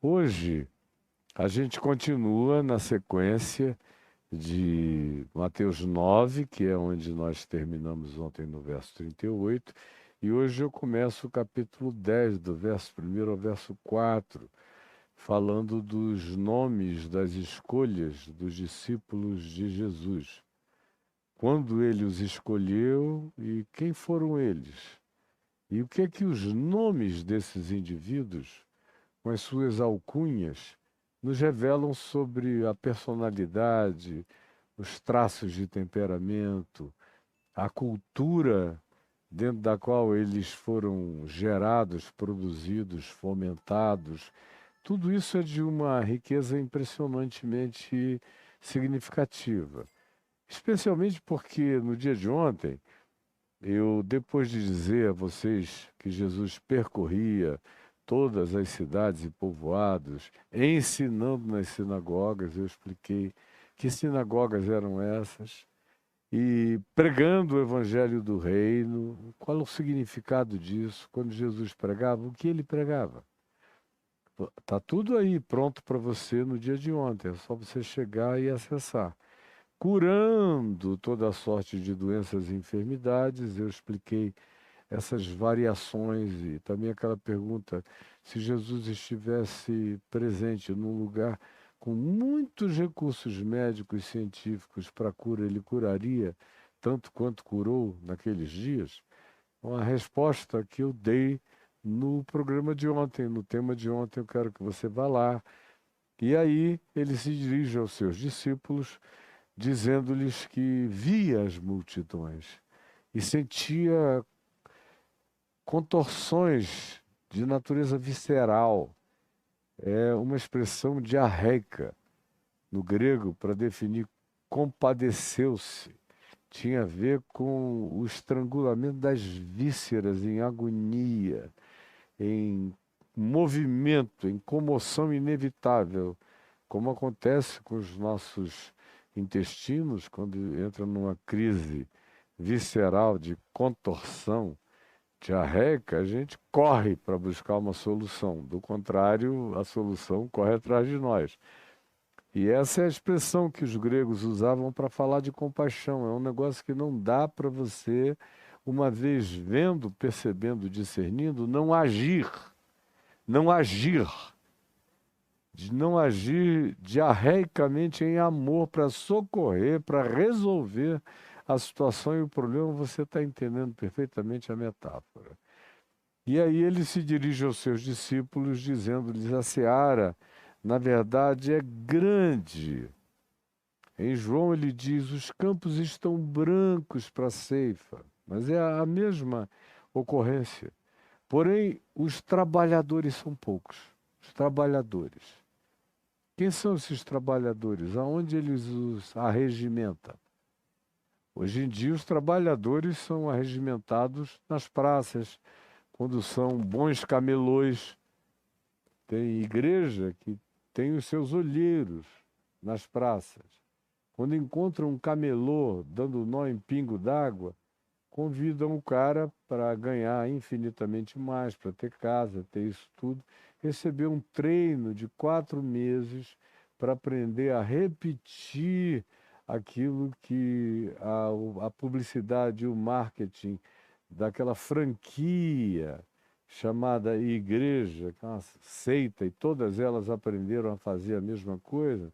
Hoje, a gente continua na sequência de Mateus 9, que é onde nós terminamos ontem no verso 38, e hoje eu começo o capítulo 10, do verso 1 ao verso 4, falando dos nomes das escolhas dos discípulos de Jesus. Quando ele os escolheu e quem foram eles? E o que é que os nomes desses indivíduos, com as suas alcunhas, nos revelam sobre a personalidade, os traços de temperamento, a cultura dentro da qual eles foram gerados, produzidos, fomentados. Tudo isso é de uma riqueza impressionantemente significativa. Especialmente porque no dia de ontem, depois de dizer a vocês que Jesus percorria todas as cidades e povoados, ensinando nas sinagogas, eu expliquei que sinagogas eram essas, e pregando o evangelho do reino. Qual o significado disso? Quando Jesus pregava, o que ele pregava? Está tudo aí pronto para você no dia de ontem, é só você chegar e acessar. Curando toda sorte de doenças e enfermidades, eu expliquei essas variações e também aquela pergunta: se Jesus estivesse presente num lugar com muitos recursos médicos e científicos para cura, ele curaria tanto quanto curou naqueles dias? Uma resposta que eu dei no programa de ontem, no tema de ontem. Eu quero que você vá lá. E aí ele se dirige aos seus discípulos, dizendo-lhes que via as multidões e sentia contorções de natureza visceral. É uma expressão diarreica no grego para definir compadeceu-se. Tinha a ver com o estrangulamento das vísceras em agonia, em movimento, em comoção inevitável, como acontece com os nossos intestinos quando entra numa crise visceral de contorção diarreica. A gente corre para buscar uma solução. Do contrário, a solução corre atrás de nós. E essa é a expressão que os gregos usavam para falar de compaixão. É um negócio que não dá para você, uma vez vendo, percebendo, discernindo, não agir. Não agir. De não agir diarreicamente em amor para socorrer, para resolver a situação e o problema. Você está entendendo perfeitamente a metáfora. E aí ele se dirige aos seus discípulos, dizendo-lhes: a seara, na verdade, é grande. Em João ele diz: os campos estão brancos para a ceifa. Mas é a mesma ocorrência. Porém, os trabalhadores são poucos. Os trabalhadores. Quem são esses trabalhadores? Aonde eles os arregimentam? Hoje em dia, os trabalhadores são arregimentados nas praças, quando são bons camelôs. Tem igreja que tem os seus olheiros nas praças. Quando encontram um camelô dando nó em pingo d'água, convidam o cara para ganhar infinitamente mais, para ter casa, ter isso tudo. Receber um treino de 4 meses para aprender a repetir aquilo que a publicidade e o marketing daquela franquia chamada igreja, que é uma seita, e todas elas aprenderam a fazer a mesma coisa,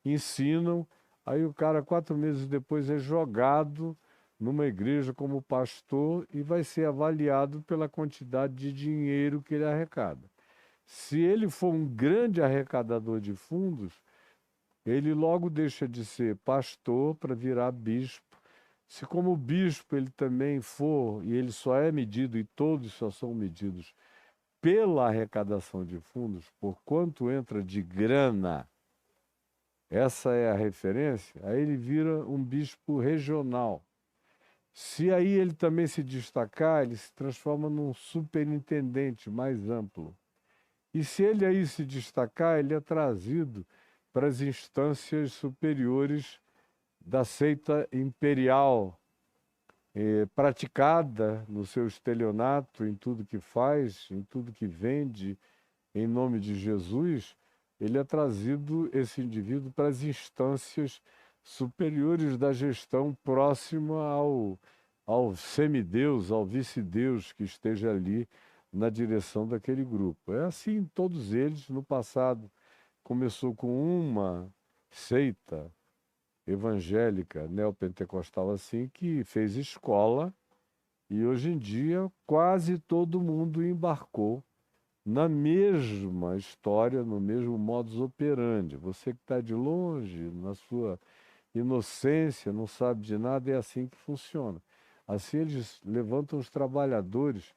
ensinam. Aí o cara, 4 meses depois, é jogado numa igreja como pastor e vai ser avaliado pela quantidade de dinheiro que ele arrecada. Se ele for um grande arrecadador de fundos, ele logo deixa de ser pastor para virar bispo. Se como bispo ele também for, e ele só é medido, e todos só são medidos pela arrecadação de fundos, por quanto entra de grana, essa é a referência, aí ele vira um bispo regional. Se aí ele também se destacar, ele se transforma num superintendente mais amplo. E se ele aí se destacar, ele é trazido para as instâncias superiores da seita imperial, praticada no seu estelionato, em tudo que faz, em tudo que vende, em nome de Jesus, ele é trazido, esse indivíduo, para as instâncias superiores da gestão próxima ao semideus, ao vice-deus que esteja ali na direção daquele grupo. É assim todos eles. No passado começou com uma seita evangélica neopentecostal assim, que fez escola, e hoje em dia quase todo mundo embarcou na mesma história, no mesmo modus operandi. Você que está de longe, na sua inocência, não sabe de nada, é assim que funciona. Assim eles levantam os trabalhadores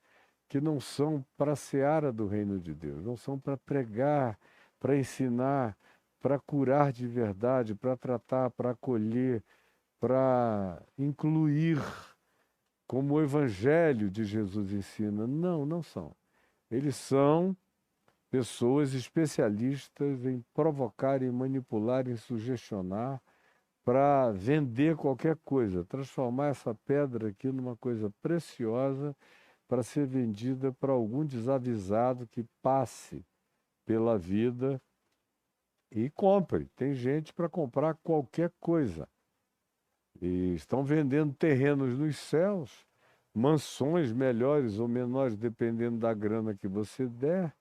que não são para a seara do reino de Deus, não são para pregar, para ensinar, para curar de verdade, para tratar, para acolher, para incluir, como o Evangelho de Jesus ensina. Não, não são. Eles são pessoas especialistas em provocar, em manipular, em sugestionar, para vender qualquer coisa, transformar essa pedra aqui numa coisa preciosa para ser vendida para algum desavisado que passe pela vida e compre. Tem gente para comprar qualquer coisa. E estão vendendo terrenos nos céus, mansões melhores ou menores, dependendo da grana que você der,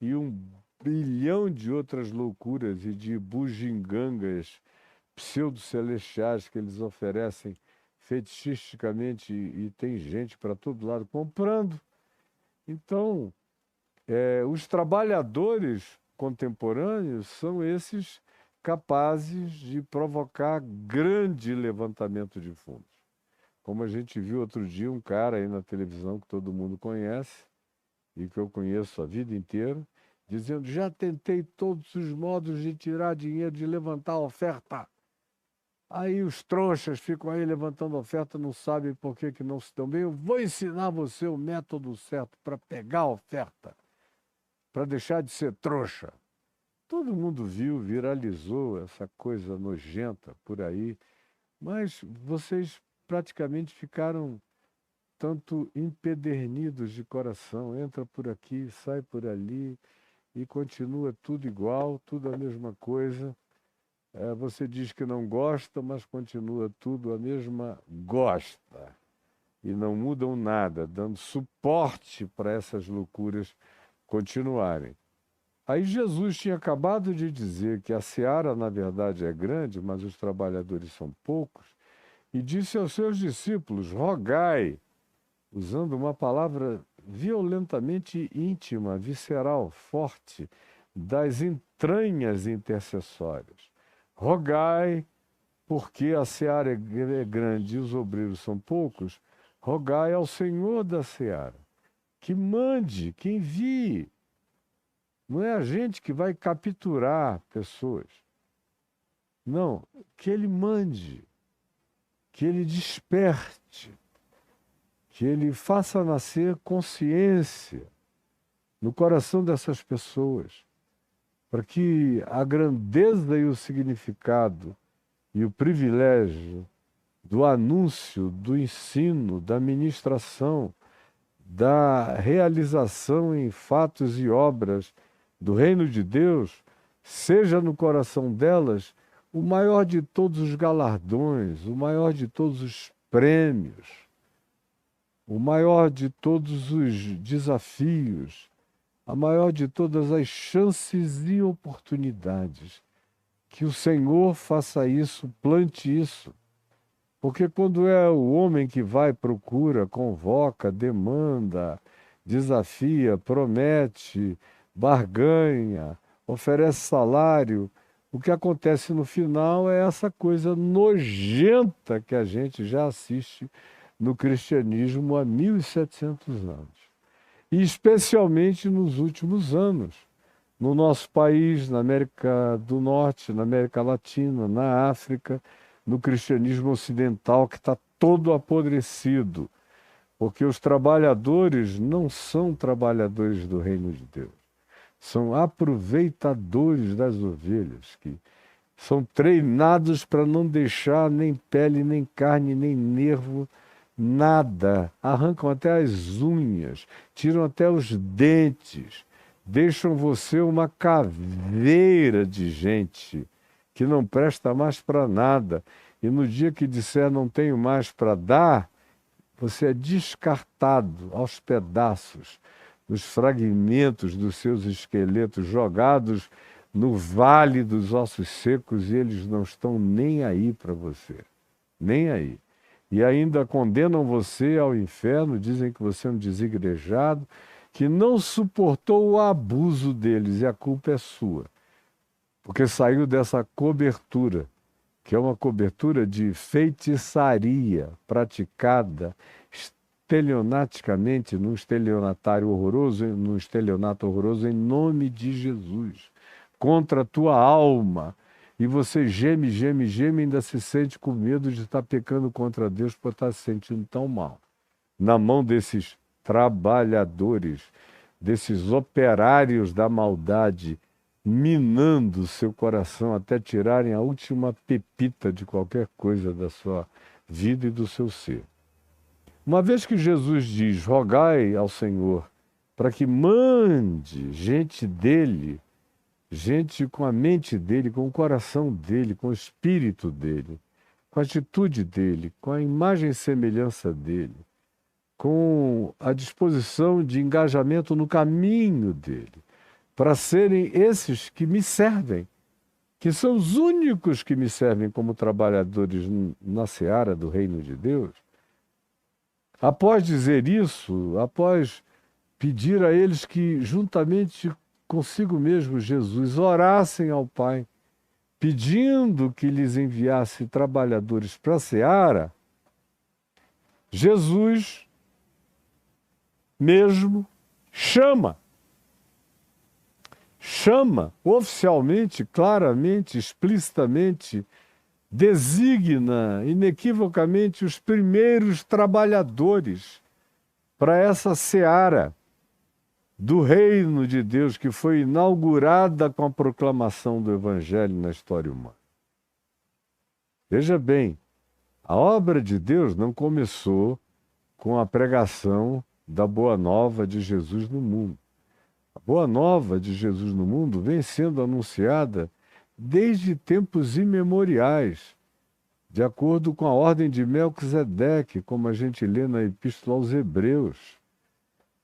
e um bilhão de outras loucuras e de bugigangas pseudo-celestiais que eles oferecem fetichisticamente, e tem gente para todo lado comprando. Então, os trabalhadores contemporâneos são esses capazes de provocar grande levantamento de fundos. Como a gente viu outro dia, um cara aí na televisão que todo mundo conhece e que eu conheço a vida inteira, dizendo: já tentei todos os modos de tirar dinheiro, de levantar a oferta. Aí os trouxas ficam aí levantando oferta, não sabem por que não se dão bem. Eu vou ensinar você o método certo para pegar a oferta, para deixar de ser trouxa. Todo mundo viu, viralizou essa coisa nojenta por aí, mas vocês praticamente ficaram tanto empedernidos de coração. Entra por aqui, sai por ali e continua tudo igual, tudo a mesma coisa. Você diz que não gosta, mas continua tudo a mesma gosta. E não mudam nada, dando suporte para essas loucuras continuarem. Aí Jesus tinha acabado de dizer que a seara, na verdade, é grande, mas os trabalhadores são poucos, e disse aos seus discípulos: rogai, usando uma palavra violentamente íntima, visceral, forte, das entranhas intercessórias. Rogai, porque a seara é grande e os obreiros são poucos, rogai ao Senhor da seara, que mande, que envie. Não é a gente que vai capturar pessoas. Não, que ele mande, que ele desperte, que ele faça nascer consciência no coração dessas pessoas, para que a grandeza e o significado e o privilégio do anúncio, do ensino, da ministração, da realização em fatos e obras do reino de Deus, seja no coração delas o maior de todos os galardões, o maior de todos os prêmios, o maior de todos os desafios, a maior de todas as chances e oportunidades. Que o Senhor faça isso, plante isso. Porque quando é o homem que vai, procura, convoca, demanda, desafia, promete, barganha, oferece salário, o que acontece no final é essa coisa nojenta que a gente já assiste no cristianismo há 1.700 anos. E especialmente nos últimos anos, no nosso país, na América do Norte, na América Latina, na África, no cristianismo ocidental, que está todo apodrecido, porque os trabalhadores não são trabalhadores do reino de Deus, são aproveitadores das ovelhas, que são treinados para não deixar nem pele, nem carne, nem nervo, nada. Arrancam até as unhas, tiram até os dentes, deixam você uma caveira de gente que não presta mais para nada. E no dia que disser não tenho mais para dar, você é descartado aos pedaços, os fragmentos dos seus esqueletos jogados no vale dos ossos secos, e eles não estão nem aí para você, nem aí. E ainda condenam você ao inferno, dizem que você é um desigrejado, que não suportou o abuso deles, e a culpa é sua, porque saiu dessa cobertura, que é uma cobertura de feitiçaria praticada estelionaticamente, num estelionatário horroroso, num estelionato horroroso em nome de Jesus, contra a tua alma. E você geme, geme, geme, e ainda se sente com medo de estar pecando contra Deus por estar se sentindo tão mal. Na mão desses trabalhadores, desses operários da maldade, minando seu coração até tirarem a última pepita de qualquer coisa da sua vida e do seu ser. Uma vez que Jesus diz, rogai ao Senhor para que mande gente dele, gente com a mente dele, com o coração dele, com o espírito dele, com a atitude dele, com a imagem e semelhança dele, com a disposição de engajamento no caminho dele, para serem esses que me servem, que são os únicos que me servem como trabalhadores na seara do reino de Deus. Após dizer isso, após pedir a eles que, juntamente consigo mesmo, Jesus, orassem ao Pai, pedindo que lhes enviasse trabalhadores para a seara, Jesus mesmo chama oficialmente, claramente, explicitamente, designa inequivocamente os primeiros trabalhadores para essa seara do reino de Deus que foi inaugurada com a proclamação do Evangelho na história humana. Veja bem, a obra de Deus não começou com a pregação da Boa Nova de Jesus no mundo. A Boa Nova de Jesus no mundo vem sendo anunciada desde tempos imemoriais, de acordo com a ordem de Melquisedeque, como a gente lê na Epístola aos Hebreus.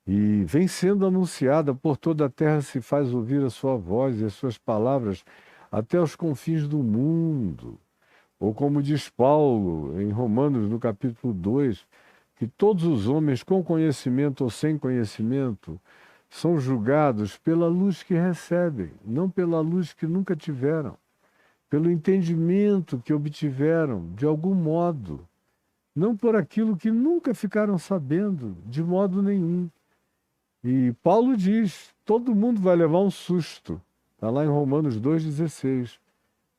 E vem sendo anunciada por toda a terra, se faz ouvir a sua voz e as suas palavras até os confins do mundo. Ou como diz Paulo em Romanos, no capítulo 2, que todos os homens, com conhecimento ou sem conhecimento, são julgados pela luz que recebem, não pela luz que nunca tiveram, pelo entendimento que obtiveram de algum modo, não por aquilo que nunca ficaram sabendo, de modo nenhum. E Paulo diz, todo mundo vai levar um susto, está lá em Romanos 2,16,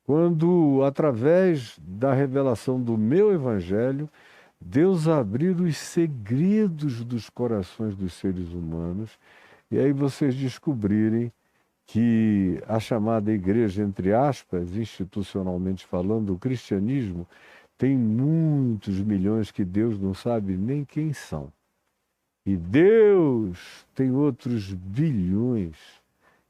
quando, através da revelação do meu evangelho, Deus abrir os segredos dos corações dos seres humanos, e aí vocês descobrirem que a chamada igreja, entre aspas, institucionalmente falando, o cristianismo, tem muitos milhões que Deus não sabe nem quem são. E Deus tem outros bilhões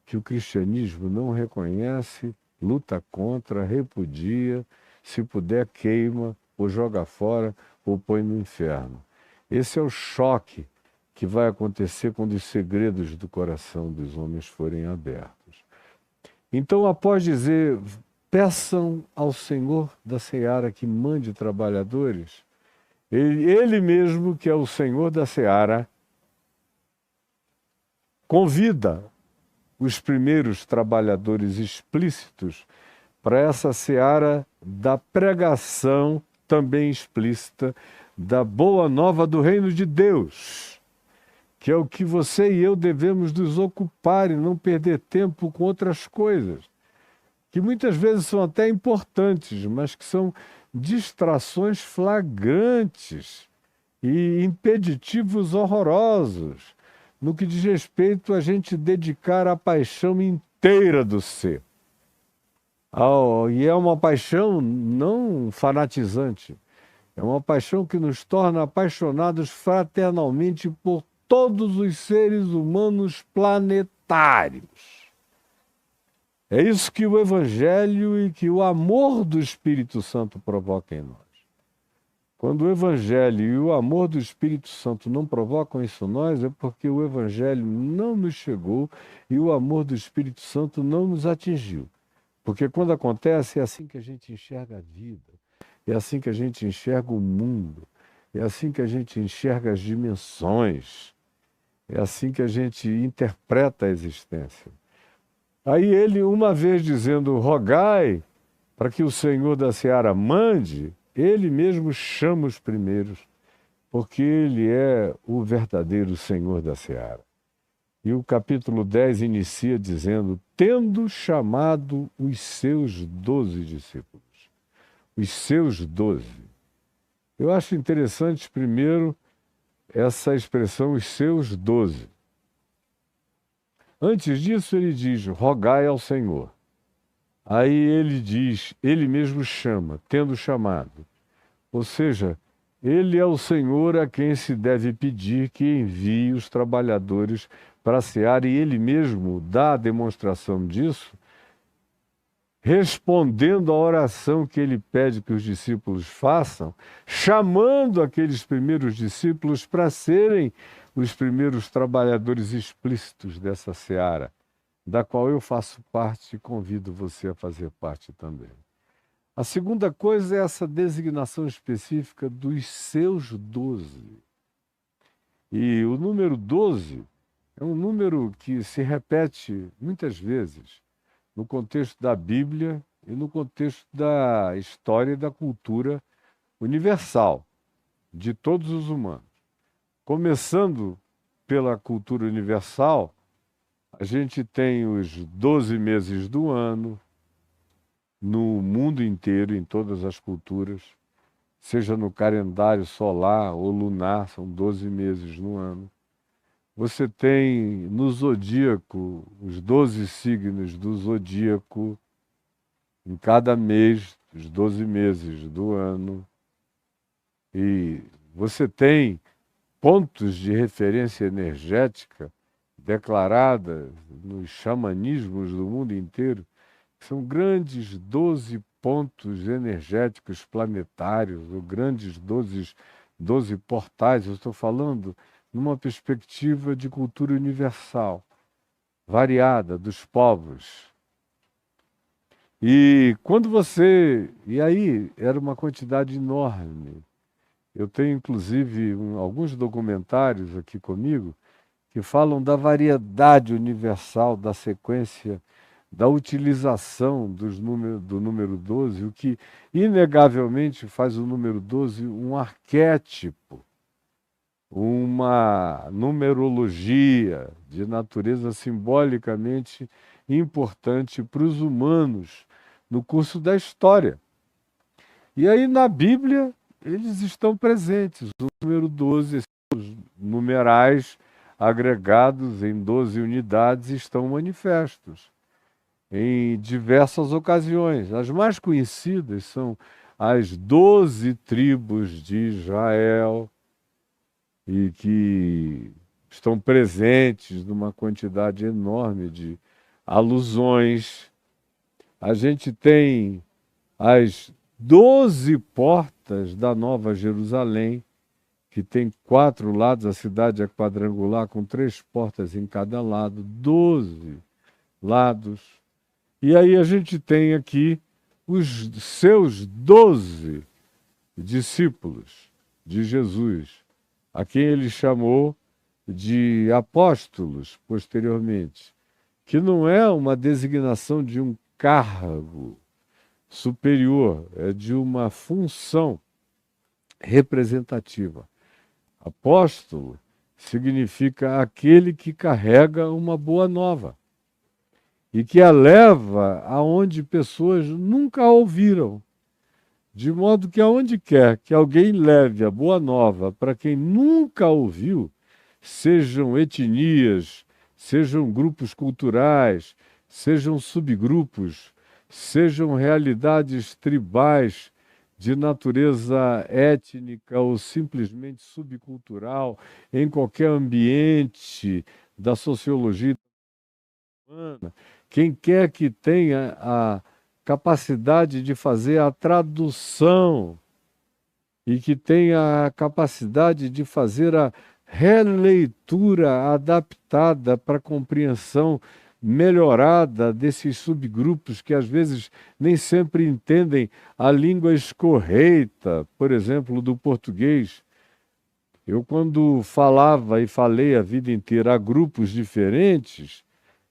que o cristianismo não reconhece, luta contra, repudia, se puder queima, ou joga fora, ou põe no inferno. Esse é o choque que vai acontecer quando os segredos do coração dos homens forem abertos. Então, após dizer, peçam ao Senhor da seara que mande trabalhadores, ele mesmo, que é o Senhor da seara, convida os primeiros trabalhadores explícitos para essa seara da pregação também explícita da boa nova do reino de Deus, que é o que você e eu devemos nos ocupar e não perder tempo com outras coisas, que muitas vezes são até importantes, mas que são distrações flagrantes e impeditivos horrorosos no que diz respeito a gente dedicar a paixão inteira do ser. E é uma paixão não fanatizante, é uma paixão que nos torna apaixonados fraternalmente por todos os seres humanos planetários. É isso que o Evangelho e que o amor do Espírito Santo provoca em nós. Quando o Evangelho e o amor do Espírito Santo não provocam isso em nós, é porque o Evangelho não nos chegou e o amor do Espírito Santo não nos atingiu. Porque quando acontece, é assim que a gente enxerga a vida, é assim que a gente enxerga o mundo, é assim que a gente enxerga as dimensões, é assim que a gente interpreta a existência. Aí ele, uma vez dizendo, rogai para que o Senhor da Seara mande, ele mesmo chama os primeiros, porque ele é o verdadeiro Senhor da Seara. E o capítulo 10 inicia dizendo, tendo chamado os seus 12 discípulos. Os seus 12. Eu acho interessante, primeiro, essa expressão, os seus 12. Antes disso, ele diz, rogai ao Senhor. Aí ele diz, ele mesmo chama, tendo chamado. Ou seja, ele é o Senhor a quem se deve pedir que envie os trabalhadores para a seara, e ele mesmo dá a demonstração disso, respondendo à oração que ele pede que os discípulos façam, chamando aqueles primeiros discípulos para serem os primeiros trabalhadores explícitos dessa seara, da qual eu faço parte e convido você a fazer parte também. A segunda coisa é essa designação específica dos seus 12. E o número 12 é um número que se repete muitas vezes no contexto da Bíblia e no contexto da história e da cultura universal de todos os humanos. Começando pela cultura universal, a gente tem os 12 meses do ano, no mundo inteiro, em todas as culturas, seja no calendário solar ou lunar, são 12 meses no ano. Você tem no zodíaco os 12 signos do zodíaco, em cada mês, os 12 meses do ano. E você tem pontos de referência energética declaradas nos xamanismos do mundo inteiro, que são grandes 12 pontos energéticos planetários, ou grandes 12 portais. Eu estou falando numa perspectiva de cultura universal, variada, dos povos. E quando você... E aí era uma quantidade enorme. Eu tenho, inclusive, alguns documentários aqui comigo que falam da variedade universal, da sequência, da utilização do número 12, o que inegavelmente faz o número 12 um arquétipo, uma numerologia de natureza simbolicamente importante para os humanos no curso da história. E aí na Bíblia eles estão presentes. O número 12, os numerais agregados em 12 unidades estão manifestos em diversas ocasiões. As mais conhecidas são as 12 tribos de Israel, e que estão presentes numa quantidade enorme de alusões. A gente tem as 12 portas da Nova Jerusalém, que tem 4 lados, a cidade é quadrangular, com 3 portas em cada lado, 12 lados. E aí a gente tem aqui os seus 12 discípulos de Jesus, a quem ele chamou de apóstolos posteriormente, que não é uma designação de um cargo superior, é de uma função representativa. Apóstolo significa aquele que carrega uma boa nova e que a leva aonde pessoas nunca a ouviram. De modo que aonde quer que alguém leve a boa nova para quem nunca ouviu, sejam etnias, sejam grupos culturais, sejam subgrupos, sejam realidades tribais de natureza étnica ou simplesmente subcultural, em qualquer ambiente da sociologia humana, quem quer que tenha a capacidade de fazer a tradução e que tenha a capacidade de fazer a releitura adaptada para a compreensão melhorada desses subgrupos que às vezes nem sempre entendem a língua escorreita, por exemplo, do português. Eu, quando falava e falei a vida inteira a grupos diferentes,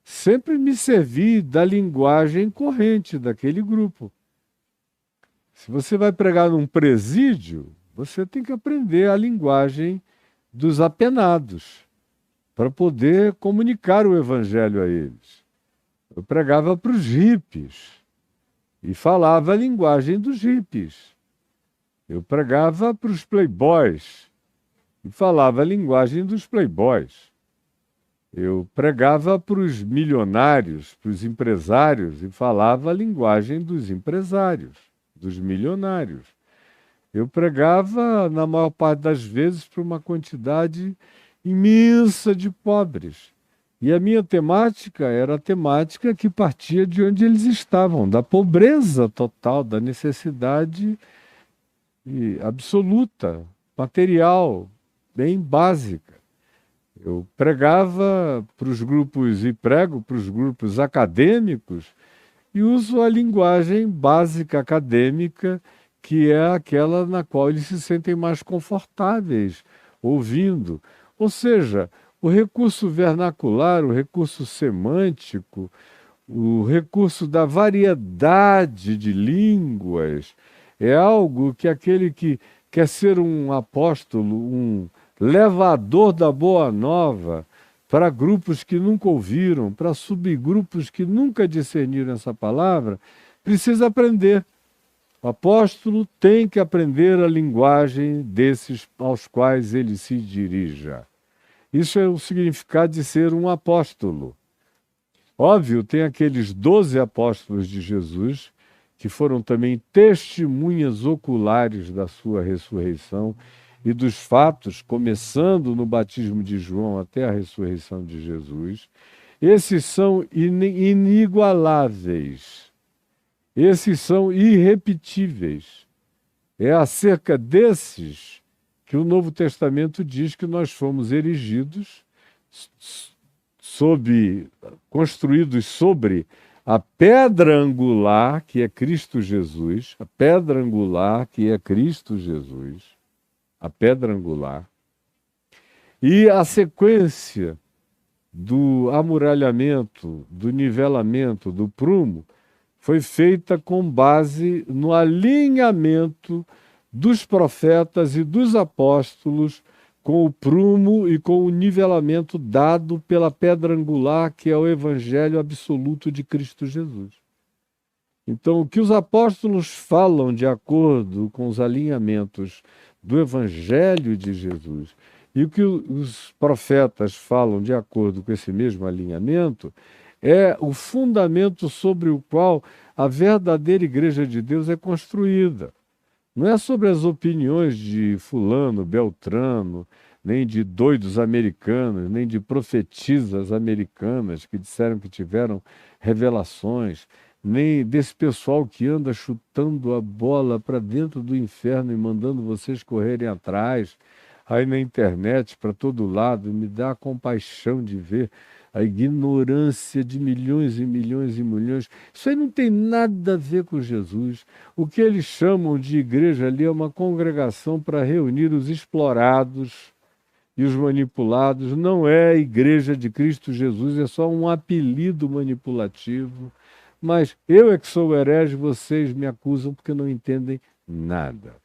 sempre me servi da linguagem corrente daquele grupo. Se você vai pregar num presídio, você tem que aprender a linguagem dos apenados para poder comunicar o evangelho a eles. Eu pregava para os hippies e falava a linguagem dos hippies. Eu pregava para os playboys e falava a linguagem dos playboys. Eu pregava para os milionários, para os empresários e falava a linguagem dos empresários, dos milionários. Eu pregava, na maior parte das vezes, para uma quantidade imensa de pobres. E a minha temática era a temática que partia de onde eles estavam, da pobreza total, da necessidade absoluta, material, bem básica. Eu pregava para os grupos e prego para os grupos acadêmicos e uso a linguagem básica acadêmica, que é aquela na qual eles se sentem mais confortáveis ouvindo. Ou seja, o recurso vernacular, o recurso semântico, o recurso da variedade de línguas, é algo que aquele que quer ser um apóstolo, um levador da boa nova para grupos que nunca ouviram, para subgrupos que nunca discerniram essa palavra, precisa aprender. O apóstolo tem que aprender a linguagem desses aos quais ele se dirija. Isso é o significado de ser um apóstolo. Óbvio, tem aqueles 12 apóstolos de Jesus, que foram também testemunhas oculares da sua ressurreição e dos fatos, começando no batismo de João até a ressurreição de Jesus. Esses são inigualáveis. Esses são irrepetíveis. É acerca desses que o Novo Testamento diz que nós fomos erigidos, construídos sobre a pedra angular, que é Cristo Jesus, a pedra angular, que é Cristo Jesus, a pedra angular, e a sequência do amuralhamento, do nivelamento, do prumo, foi feita com base no alinhamento dos profetas e dos apóstolos com o prumo e com o nivelamento dado pela pedra angular, que é o Evangelho absoluto de Cristo Jesus. Então, o que os apóstolos falam de acordo com os alinhamentos do Evangelho de Jesus e o que os profetas falam de acordo com esse mesmo alinhamento é o fundamento sobre o qual a verdadeira Igreja de Deus é construída. Não é sobre as opiniões de fulano, beltrano, nem de doidos americanos, nem de profetisas americanas que disseram que tiveram revelações, nem desse pessoal que anda chutando a bola para dentro do inferno e mandando vocês correrem atrás, aí na internet, para todo lado. Me dá compaixão de ver a ignorância de milhões e milhões e milhões. Isso aí não tem nada a ver com Jesus. O que eles chamam de igreja ali é uma congregação para reunir os explorados e os manipulados. Não é a igreja de Cristo Jesus, é só um apelido manipulativo. Mas eu é que sou herege, vocês me acusam porque não entendem nada.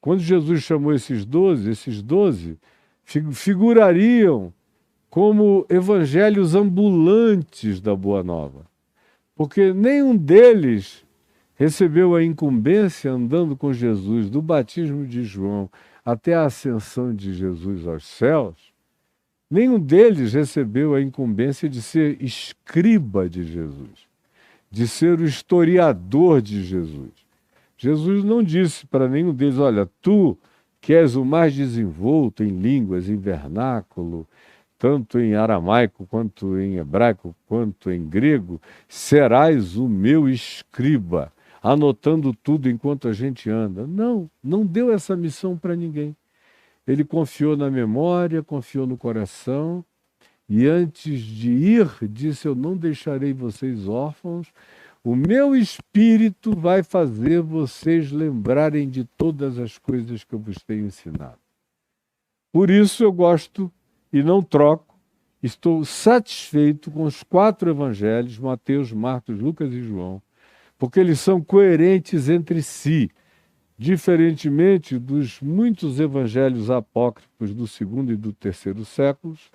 Quando Jesus chamou esses 12 figurariam como evangelhos ambulantes da Boa Nova, porque nenhum deles recebeu a incumbência, andando com Jesus, do batismo de João até a ascensão de Jesus aos céus. Nenhum deles recebeu a incumbência de ser escriba de Jesus, de ser o historiador de Jesus. Jesus não disse para nenhum deles, olha, tu que és o mais desenvolto em línguas, em vernáculo, tanto em aramaico, quanto em hebraico, quanto em grego, serás o meu escriba, anotando tudo enquanto a gente anda. Não, não deu essa missão para ninguém. Ele confiou na memória, confiou no coração, e antes de ir, disse, eu não deixarei vocês órfãos, o meu espírito vai fazer vocês lembrarem de todas as coisas que eu vos tenho ensinado. Por isso eu gosto e não troco. Estou satisfeito com os 4 evangelhos, Mateus, Marcos, Lucas e João, porque eles são coerentes entre si, diferentemente dos muitos evangelhos apócrifos do segundo e do terceiro séculos,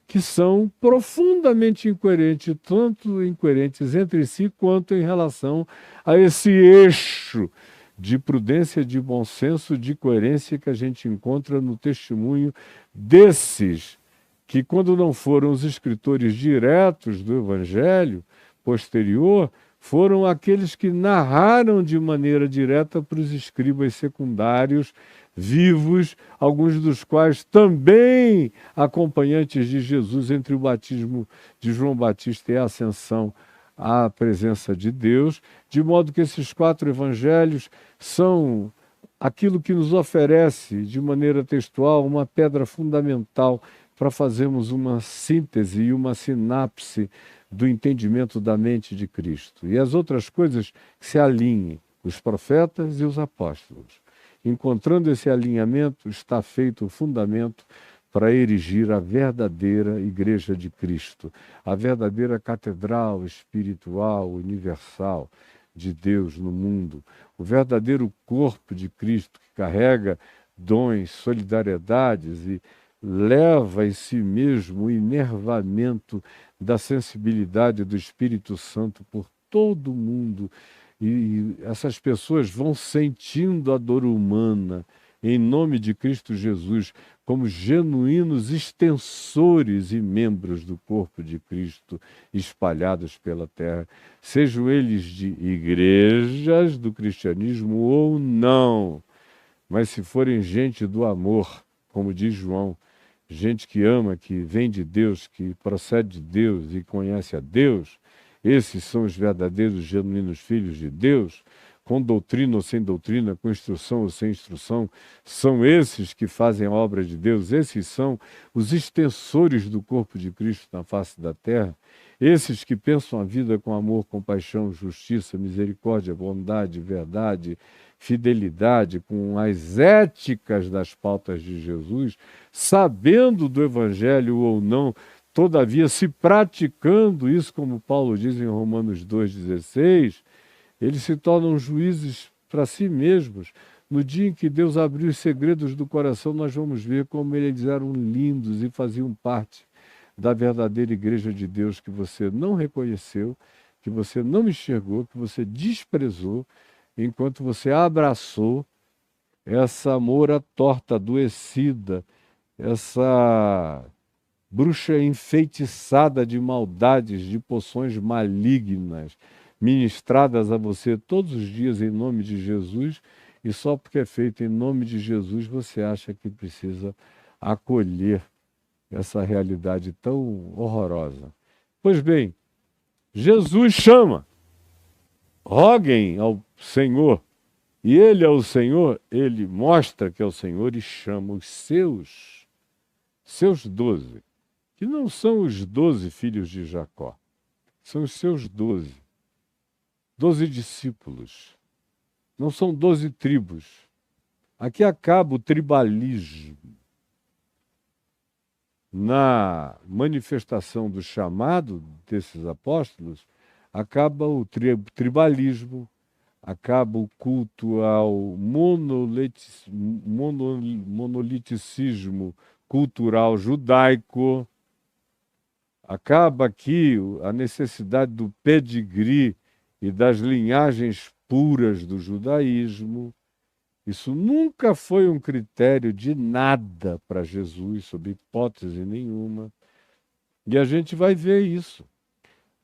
que são profundamente incoerentes, tanto incoerentes entre si, quanto em relação a esse eixo de prudência, de bom senso, de coerência que a gente encontra no testemunho desses, que quando não foram os escritores diretos do Evangelho posterior, foram aqueles que narraram de maneira direta para os escribas secundários, vivos, alguns dos quais também acompanhantes de Jesus entre o batismo de João Batista e a ascensão à presença de Deus, de modo que esses 4 evangelhos são aquilo que nos oferece, de maneira textual, uma pedra fundamental para fazermos uma síntese e uma sinapse do entendimento da mente de Cristo. E as outras coisas que se alinhem, os profetas e os apóstolos. Encontrando esse alinhamento, está feito o fundamento para erigir a verdadeira Igreja de Cristo, a verdadeira catedral espiritual, universal de Deus no mundo, o verdadeiro corpo de Cristo que carrega dons, solidariedades e leva em si mesmo o enervamento da sensibilidade do Espírito Santo por todo o mundo. E essas pessoas vão sentindo a dor humana em nome de Cristo Jesus como genuínos extensores e membros do corpo de Cristo espalhados pela terra, sejam eles de igrejas do cristianismo ou não, mas se forem gente do amor, como diz João, gente que ama, que vem de Deus, que procede de Deus e conhece a Deus, esses são os verdadeiros, genuínos filhos de Deus, com doutrina ou sem doutrina, com instrução ou sem instrução, são esses que fazem a obra de Deus, esses são os extensores do corpo de Cristo na face da terra, esses que pensam a vida com amor, compaixão, justiça, misericórdia, bondade, verdade, fidelidade, com as éticas das pautas de Jesus, sabendo do Evangelho ou não, todavia, se praticando isso, como Paulo diz em Romanos 2,16, eles se tornam juízes para si mesmos. No dia em que Deus abriu os segredos do coração, nós vamos ver como eles eram lindos e faziam parte da verdadeira igreja de Deus que você não reconheceu, que você não enxergou, que você desprezou, enquanto você abraçou essa moura torta, adoecida, essa bruxa enfeitiçada de maldades, de poções malignas, ministradas a você todos os dias em nome de Jesus, e só porque é feito em nome de Jesus você acha que precisa acolher essa realidade tão horrorosa. Pois bem, Jesus chama, roguem ao Senhor, e Ele é o Senhor, Ele mostra que é o Senhor e chama os seus 12, que não são os 12 filhos de Jacó, são os seus 12 discípulos, não são 12 tribos. Aqui acaba o tribalismo. Na manifestação do chamado desses apóstolos, acaba o tribalismo, acaba o culto ao monoliticismo cultural judaico, acaba aqui a necessidade do pedigree e das linhagens puras do judaísmo. Isso nunca foi um critério de nada para Jesus, sob hipótese nenhuma. E a gente vai ver isso.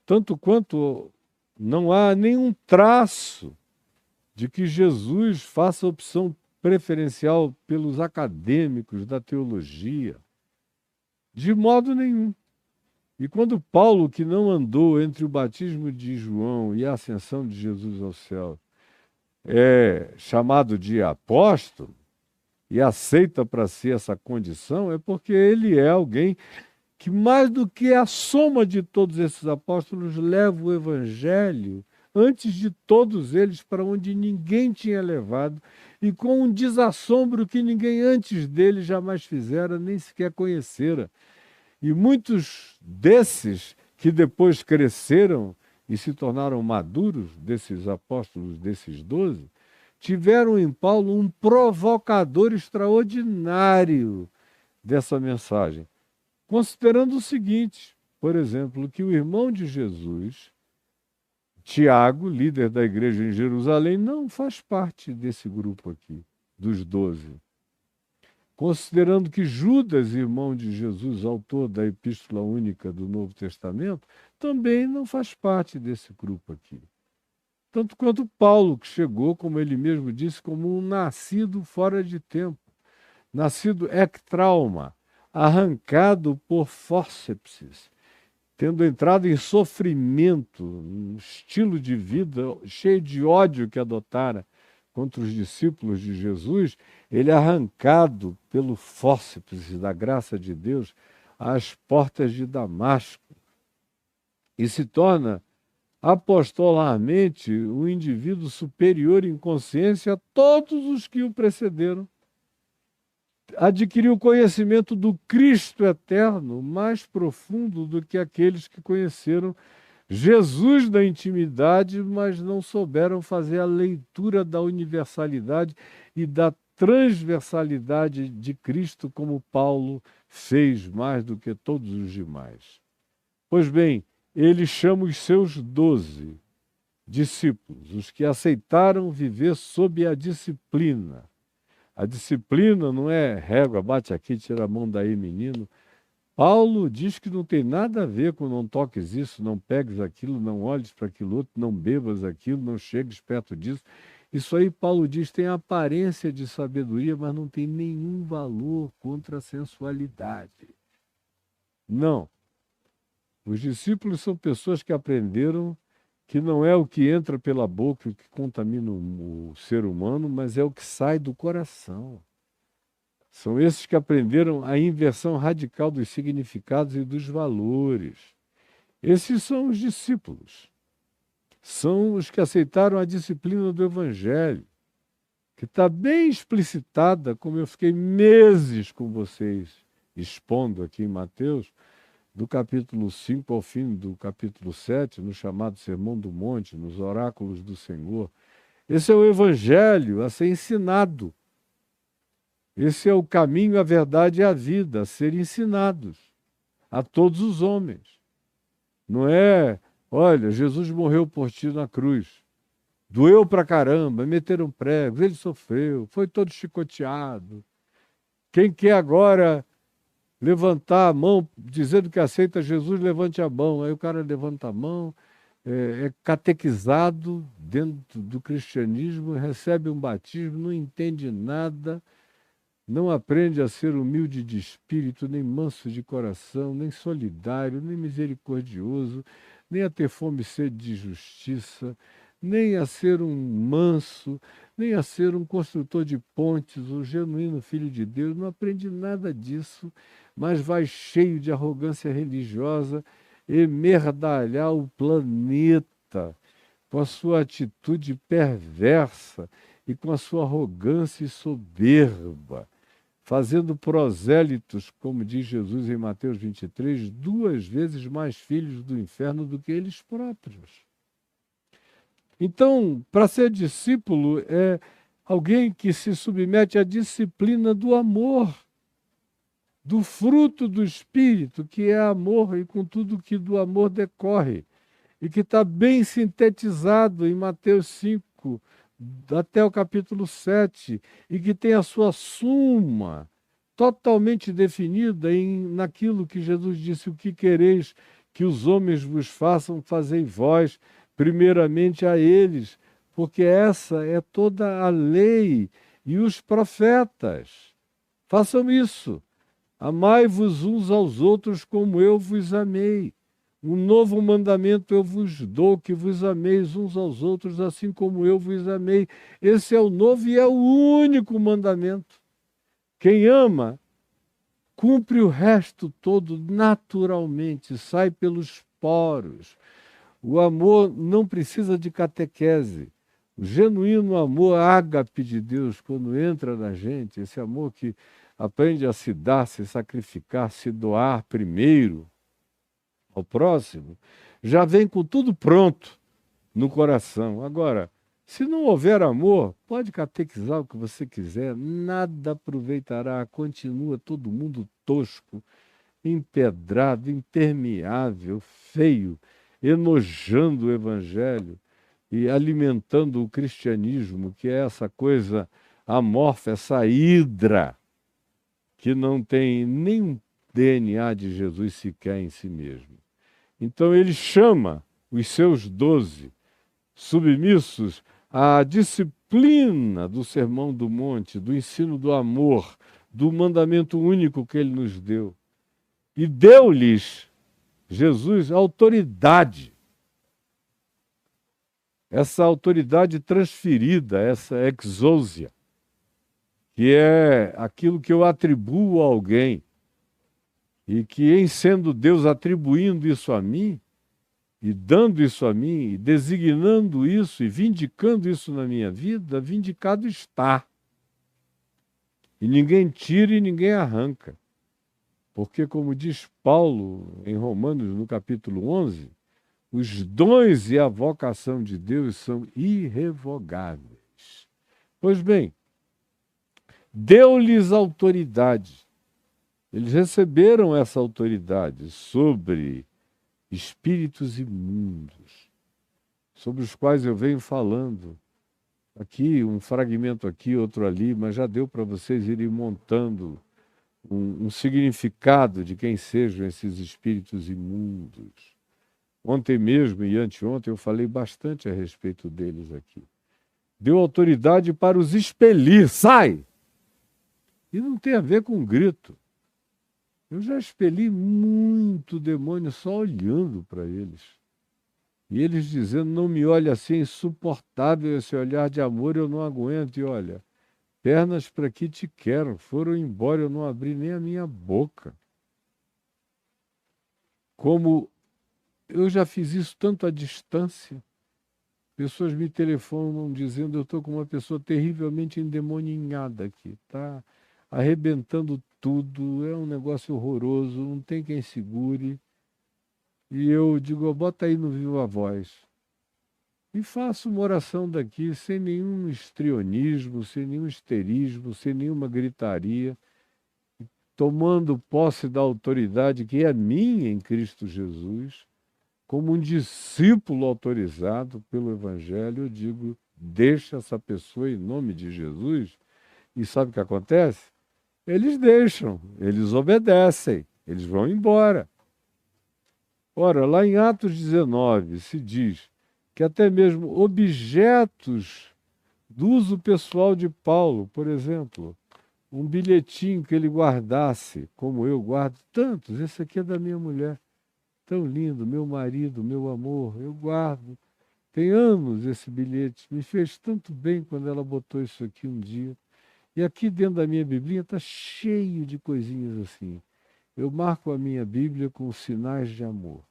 Tanto quanto não há nenhum traço de que Jesus faça opção preferencial pelos acadêmicos da teologia. De modo nenhum. E quando Paulo, que não andou entre o batismo de João e a ascensão de Jesus ao céu, é chamado de apóstolo e aceita para si essa condição, é porque ele é alguém que, mais do que a soma de todos esses apóstolos, leva o evangelho antes de todos eles para onde ninguém tinha levado e com um desassombro que ninguém antes dele jamais fizera, nem sequer conhecera. E muitos desses que depois cresceram e se tornaram maduros, desses apóstolos, desses 12, tiveram em Paulo um provocador extraordinário dessa mensagem. Considerando o seguinte, por exemplo, que o irmão de Jesus, Tiago, líder da igreja em Jerusalém, não faz parte desse grupo aqui, dos 12. Considerando que Judas, irmão de Jesus, autor da Epístola Única do Novo Testamento, também não faz parte desse grupo aqui. Tanto quanto Paulo, que chegou, como ele mesmo disse, como um nascido fora de tempo, nascido ec trauma, arrancado por fórceps, tendo entrado em sofrimento, um estilo de vida cheio de ódio que adotara contra os discípulos de Jesus, ele é arrancado pelo fórceps da graça de Deus às portas de Damasco e se torna apostolarmente um indivíduo superior em consciência a todos os que o precederam. Adquiriu o conhecimento do Cristo eterno mais profundo do que aqueles que conheceram Jesus na intimidade, mas não souberam fazer a leitura da universalidade e da transversalidade de Cristo, como Paulo fez mais do que todos os demais. Pois bem, ele chama os seus 12 discípulos, os que aceitaram viver sob a disciplina. A disciplina não é régua, bate aqui, tira a mão daí, menino. Paulo diz que não tem nada a ver com não toques isso, não pegues aquilo, não olhes para aquilo outro, não bebas aquilo, não chegues perto disso. Isso aí, Paulo diz, tem aparência de sabedoria, mas não tem nenhum valor contra a sensualidade. Não. Os discípulos são pessoas que aprenderam que não é o que entra pela boca o que contamina o ser humano, mas é o que sai do coração. São esses que aprenderam a inversão radical dos significados e dos valores. Esses são os discípulos. São os que aceitaram a disciplina do Evangelho, que está bem explicitada, como eu fiquei meses com vocês expondo aqui em Mateus, do capítulo 5 ao fim do capítulo 7, no chamado Sermão do Monte, nos oráculos do Senhor. Esse é o Evangelho a ser ensinado. Esse é o caminho, a verdade e a vida a serem ensinados a todos os homens. Não é, olha, Jesus morreu por ti na cruz. Doeu pra caramba, meteram pregos, ele sofreu, foi todo chicoteado. Quem quer agora levantar a mão, dizendo que aceita Jesus, levante a mão. Aí o cara levanta a mão, é catequizado dentro do cristianismo, recebe um batismo, não entende nada, não aprende a ser humilde de espírito, nem manso de coração, nem solidário, nem misericordioso, nem a ter fome e sede de justiça, nem a ser um manso, nem a ser um construtor de pontes, um genuíno filho de Deus. Não aprende nada disso, mas vai cheio de arrogância religiosa, emerdalhar o planeta com a sua atitude perversa e com a sua arrogância e soberba, fazendo prosélitos, como diz Jesus em Mateus 23, 2 vezes mais filhos do inferno do que eles próprios. Então, para ser discípulo é alguém que se submete à disciplina do amor, do fruto do Espírito, que é amor e com tudo que do amor decorre, e que está bem sintetizado em Mateus 5, até o capítulo 7, e que tem a sua suma totalmente definida naquilo que Jesus disse: o que quereis que os homens vos façam, fazei vós primeiramente a eles, porque essa é toda a lei e os profetas. Façam isso. Amai-vos uns aos outros como eu vos amei. Um novo mandamento eu vos dou, que vos ameis uns aos outros, assim como eu vos amei. Esse é o novo e é o único mandamento. Quem ama, cumpre o resto todo naturalmente, sai pelos poros. O amor não precisa de catequese. O genuíno amor ágape de Deus, quando entra na gente, esse amor que aprende a se dar, se sacrificar, se doar primeiro ao próximo, já vem com tudo pronto no coração. Agora, se não houver amor, pode catequizar o que você quiser, nada aproveitará, continua todo mundo tosco, empedrado, impermeável, feio, enojando o evangelho e alimentando o cristianismo, que é essa coisa amorfa, essa hidra que não tem nem DNA de Jesus sequer em si mesmo. Então ele chama os seus 12 submissos à disciplina do Sermão do Monte, do ensino do amor, do mandamento único que ele nos deu. E deu-lhes, Jesus, autoridade. Essa autoridade transferida, essa exousia, que é aquilo que eu atribuo a alguém, e que, em sendo Deus atribuindo isso a mim, e dando isso a mim, e designando isso, e vindicando isso na minha vida, vindicado está. E ninguém tira e ninguém arranca. Porque, como diz Paulo em Romanos, no capítulo 11, os dons e a vocação de Deus são irrevogáveis. Pois bem, deu-lhes autoridade. Eles receberam essa autoridade sobre espíritos imundos, sobre os quais eu venho falando. Aqui, um fragmento aqui, outro ali, mas já deu para vocês irem montando um significado de quem sejam esses espíritos imundos. Ontem mesmo e anteontem eu falei bastante a respeito deles aqui. Deu autoridade para os expelir, sai! E não tem a ver com grito. Eu já expeli muito demônio só olhando para eles. E eles dizendo, não me olhe assim, é insuportável esse olhar de amor, eu não aguento. E olha, pernas para que te quero, foram embora, eu não abri nem a minha boca. Como eu já fiz isso tanto à distância, pessoas me telefonam dizendo, eu estou com uma pessoa terrivelmente endemoninhada aqui, tá arrebentando tudo, é um negócio horroroso, não tem quem segure. E eu digo, bota aí no Viva Voz. E faço uma oração daqui, sem nenhum histrionismo, sem nenhum histerismo, sem nenhuma gritaria, tomando posse da autoridade que é minha em Cristo Jesus, como um discípulo autorizado pelo Evangelho, eu digo, deixa essa pessoa em nome de Jesus. E sabe o que acontece? Eles deixam, eles obedecem, eles vão embora. Ora, lá em Atos 19 se diz que até mesmo objetos do uso pessoal de Paulo, por exemplo, um bilhetinho que ele guardasse, como eu guardo tantos, esse aqui é da minha mulher, tão lindo, meu marido, meu amor, eu guardo. Tem anos esse bilhete, me fez tanto bem quando ela botou isso aqui um dia. E aqui dentro da minha Biblinha está cheio de coisinhas assim. Eu marco a minha Bíblia com sinais de amor.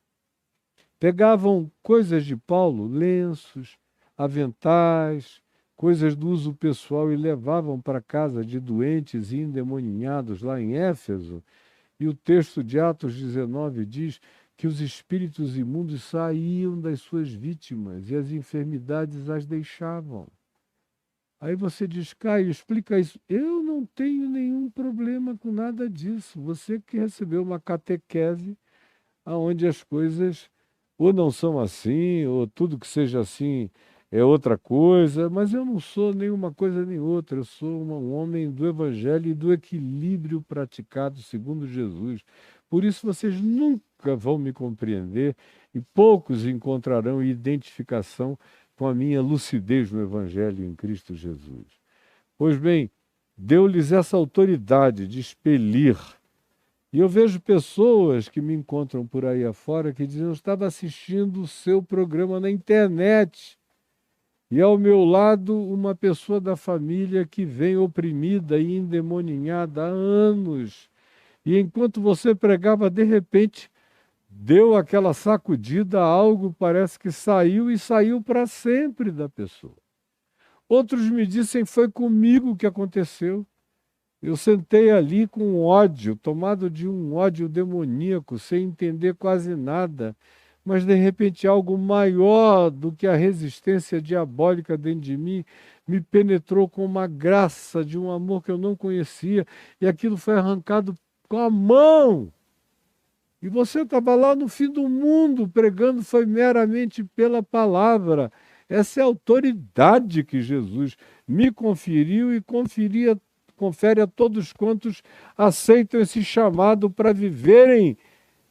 Pegavam coisas de Paulo, lenços, aventais, coisas do uso pessoal e levavam para casa de doentes e endemoninhados lá em Éfeso. E o texto de Atos 19 diz que os espíritos imundos saíam das suas vítimas e as enfermidades as deixavam. Aí você diz, Caio, explica isso. Eu não tenho nenhum problema com nada disso. Você que recebeu uma catequese onde as coisas ou não são assim, ou tudo que seja assim é outra coisa, mas eu não sou nenhuma coisa nem outra. Eu sou um homem do Evangelho e do equilíbrio praticado segundo Jesus. Por isso vocês nunca vão me compreender e poucos encontrarão identificação com a minha lucidez no Evangelho em Cristo Jesus. Pois bem, deu-lhes essa autoridade de expelir. E eu vejo pessoas que me encontram por aí afora que dizem: eu estava assistindo o seu programa na internet. E ao meu lado, uma pessoa da família que vem oprimida e endemoninhada há anos. E enquanto você pregava, de repente, deu aquela sacudida, algo parece que saiu e saiu para sempre da pessoa. Outros me dizem: foi comigo que aconteceu. Eu sentei ali com ódio, tomado de um ódio demoníaco, sem entender quase nada, mas de repente algo maior do que a resistência diabólica dentro de mim me penetrou com uma graça de um amor que eu não conhecia, e aquilo foi arrancado com a mão. E você estava lá no fim do mundo, pregando foi meramente pela palavra. Essa é a autoridade que Jesus me conferiu e confere a todos quantos aceitam esse chamado para viverem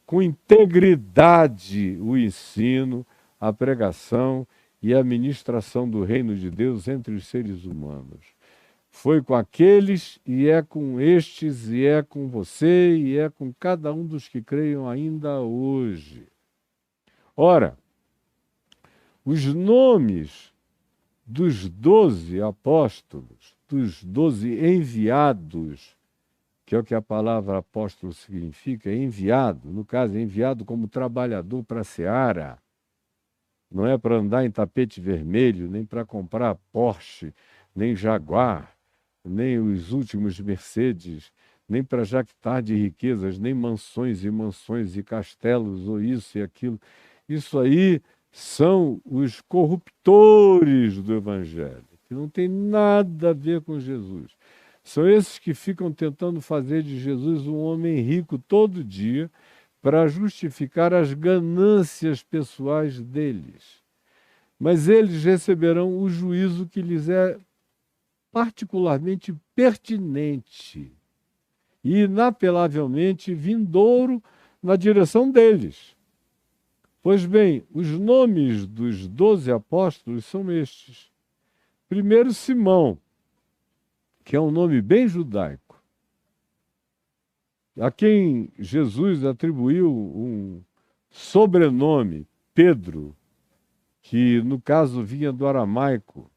com integridade o ensino, a pregação e a ministração do reino de Deus entre os seres humanos. Foi com aqueles, e é com estes, e é com você, e é com cada um dos que creiam ainda hoje. Ora, os nomes dos 12 apóstolos, dos 12 enviados, que é o que a palavra apóstolo significa, enviado, no caso, enviado como trabalhador para a seara, não é para andar em tapete vermelho, nem para comprar Porsche, nem Jaguar, nem os últimos Mercedes, nem para jactar de riquezas, nem mansões e castelos, ou isso e aquilo. Isso aí são os corruptores do Evangelho, que não tem nada a ver com Jesus. São esses que ficam tentando fazer de Jesus um homem rico todo dia para justificar as ganâncias pessoais deles. Mas eles receberão o juízo que lhes é particularmente pertinente e inapelavelmente vindouro na direção deles. Pois bem, os nomes dos 12 apóstolos são estes. Primeiro, Simão, que é um nome bem judaico, a quem Jesus atribuiu um sobrenome, Pedro, que no caso vinha do aramaico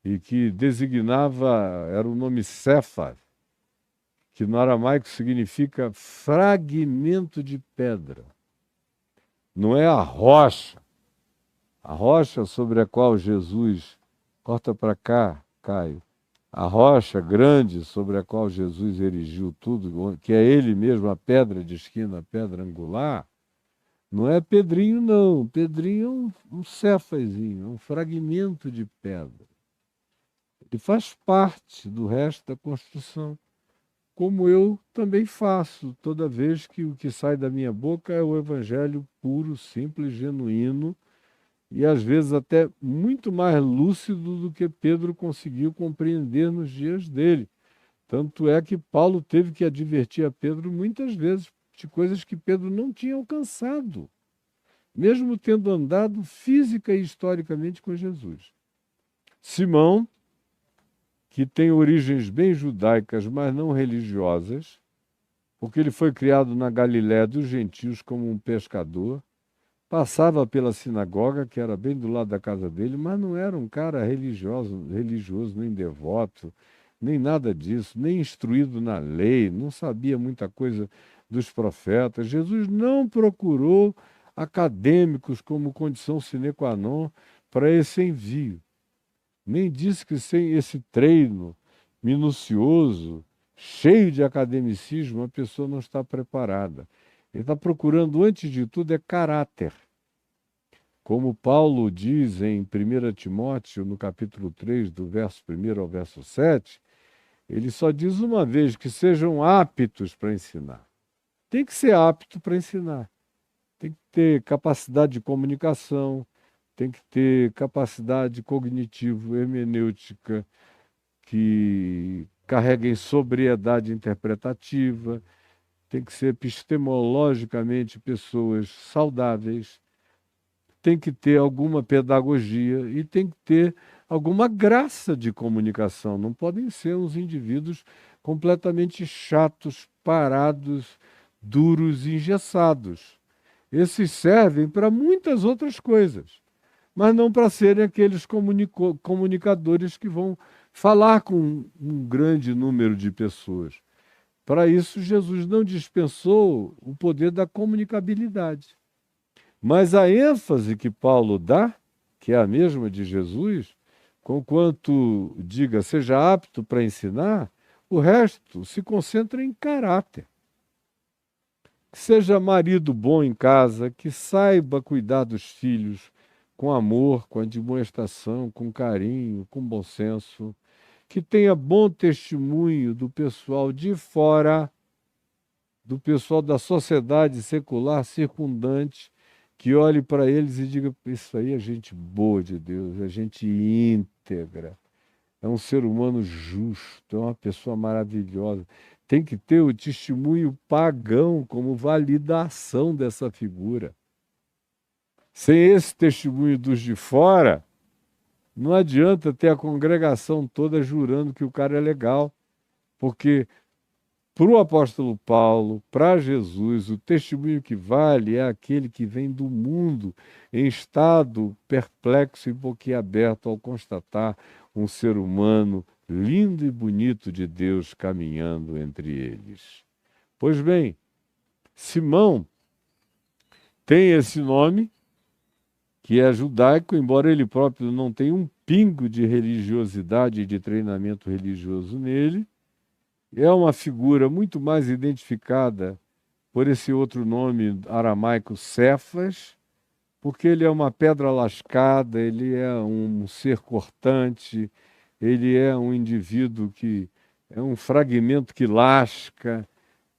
e que designava, era o nome Céfar, que no aramaico significa fragmento de pedra. Não é a rocha sobre a qual Jesus, corta para cá, Caio, a rocha grande sobre a qual Jesus erigiu tudo, que é ele mesmo, a pedra de esquina, a pedra angular, não é Pedrinho, não. Pedrinho é um céfazinho, um fragmento de pedra. Ele faz parte do resto da construção, como eu também faço, toda vez que o que sai da minha boca é o evangelho puro, simples, genuíno, e às vezes até muito mais lúcido do que Pedro conseguiu compreender nos dias dele. Tanto é que Paulo teve que advertir a Pedro muitas vezes de coisas que Pedro não tinha alcançado, mesmo tendo andado física e historicamente com Jesus. Simão, que tem origens bem judaicas, mas não religiosas, porque ele foi criado na Galiléia dos gentios como um pescador, passava pela sinagoga, que era bem do lado da casa dele, mas não era um cara religioso, nem devoto, nem nada disso, nem instruído na lei, não sabia muita coisa dos profetas. Jesus não procurou acadêmicos como condição sine qua non para esse envio. Nem disse que sem esse treino minucioso, cheio de academicismo, a pessoa não está preparada. Ele está procurando, antes de tudo, é caráter. Como Paulo diz em 1 Timóteo, no capítulo 3, do verso 1 ao verso 7, ele só diz uma vez que sejam aptos para ensinar. Tem que ser apto para ensinar. Tem que ter capacidade de comunicação, tem que ter capacidade cognitivo-hermenêutica que carrega em sobriedade interpretativa, tem que ser epistemologicamente pessoas saudáveis, tem que ter alguma pedagogia e tem que ter alguma graça de comunicação. Não podem ser uns indivíduos completamente chatos, parados, duros, engessados. Esses servem para muitas outras coisas, mas não para serem aqueles comunicadores que vão falar com um grande número de pessoas. Para isso, Jesus não dispensou o poder da comunicabilidade. Mas a ênfase que Paulo dá, que é a mesma de Jesus, conquanto diga seja apto para ensinar, o resto se concentra em caráter. Que seja marido bom em casa, que saiba cuidar dos filhos com amor, com admoestação, com carinho, com bom senso, que tenha bom testemunho do pessoal de fora, do pessoal da sociedade secular circundante, que olhe para eles e diga: isso aí é gente boa de Deus, é gente íntegra, é um ser humano justo, é uma pessoa maravilhosa. Tem que ter o testemunho pagão como validação dessa figura. Sem esse testemunho dos de fora, não adianta ter a congregação toda jurando que o cara é legal, porque para o apóstolo Paulo, para Jesus, o testemunho que vale é aquele que vem do mundo em estado perplexo e boquiaberto ao constatar um ser humano lindo e bonito de Deus caminhando entre eles. Pois bem, Simão tem esse nome, que é judaico, embora ele próprio não tenha um pingo de religiosidade e de treinamento religioso nele. É uma figura muito mais identificada por esse outro nome aramaico, Cefas, porque ele é uma pedra lascada, ele é um ser cortante, ele é um indivíduo que é um fragmento que lasca,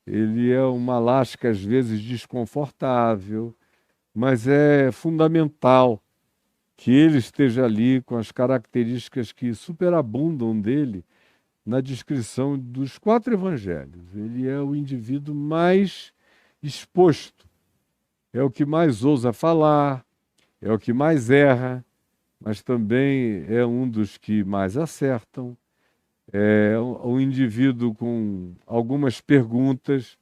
ele é uma lasca às vezes desconfortável, mas é fundamental que ele esteja ali com as características que superabundam dele na descrição dos 4 evangelhos. Ele é o indivíduo mais exposto, é o que mais ousa falar, é o que mais erra, mas também é um dos que mais acertam. É um indivíduo com algumas perguntas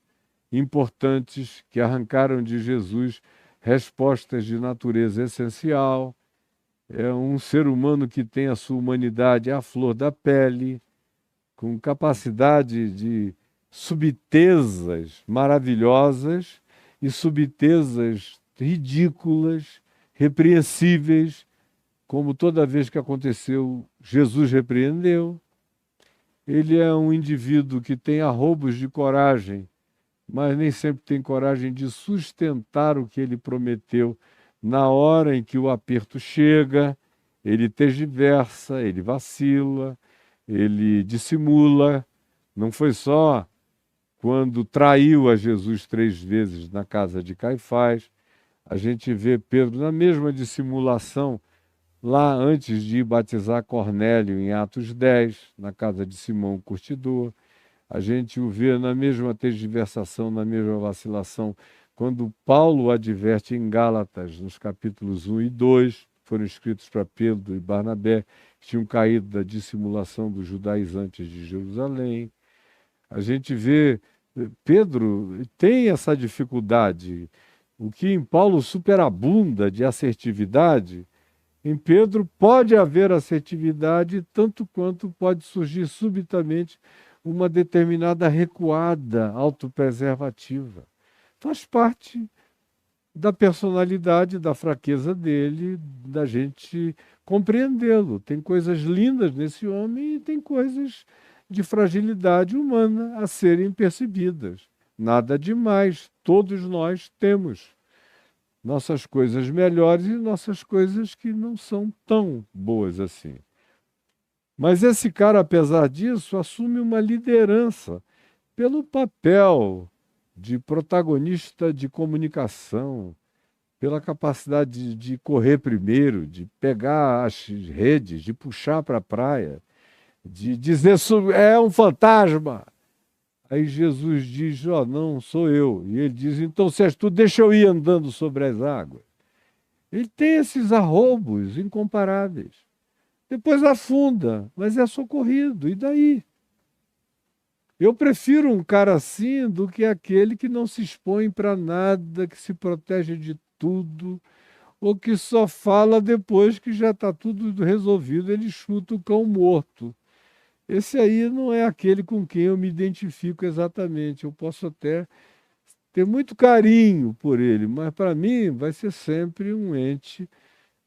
importantes que arrancaram de Jesus respostas de natureza essencial. É um ser humano que tem a sua humanidade à flor da pele, com capacidade de subtezas maravilhosas e subtezas ridículas, repreensíveis, como toda vez que aconteceu, Jesus repreendeu. Ele é um indivíduo que tem arroubos de coragem, mas nem sempre tem coragem de sustentar o que ele prometeu na hora em que o aperto chega. Ele tergiversa, ele vacila, ele dissimula. Não foi só quando traiu a Jesus 3 vezes na casa de Caifás. A gente vê Pedro na mesma dissimulação lá antes de ir batizar Cornélio em Atos 10, na casa de Simão o Curtidor. A gente o vê na mesma tergiversação, na mesma vacilação, quando Paulo adverte em Gálatas, nos capítulos 1 e 2, foram escritos para Pedro e Barnabé, que tinham caído da dissimulação dos judaizantes de Jerusalém. A gente vê Pedro tem essa dificuldade. O que em Paulo superabunda de assertividade, em Pedro pode haver assertividade, tanto quanto pode surgir subitamente uma determinada recuada autopreservativa. Faz parte da personalidade, da fraqueza dele, da gente compreendê-lo. Tem coisas lindas nesse homem e tem coisas de fragilidade humana a serem percebidas. Nada demais, todos nós temos nossas coisas melhores e nossas coisas que não são tão boas assim. Mas esse cara, apesar disso, assume uma liderança pelo papel de protagonista de comunicação, pela capacidade de correr primeiro, de pegar as redes, de puxar para a praia, de dizer é um fantasma. Aí Jesus diz: ó, não, sou eu. E ele diz: então, se és tu, deixa eu ir andando sobre as águas. Ele tem esses arroubos incomparáveis. Depois afunda, mas é socorrido. E daí? Eu prefiro um cara assim do que aquele que não se expõe para nada, que se protege de tudo, ou que só fala depois que já está tudo resolvido, ele chuta o cão morto. Esse aí não é aquele com quem eu me identifico exatamente. Eu posso até ter muito carinho por ele, mas para mim vai ser sempre um ente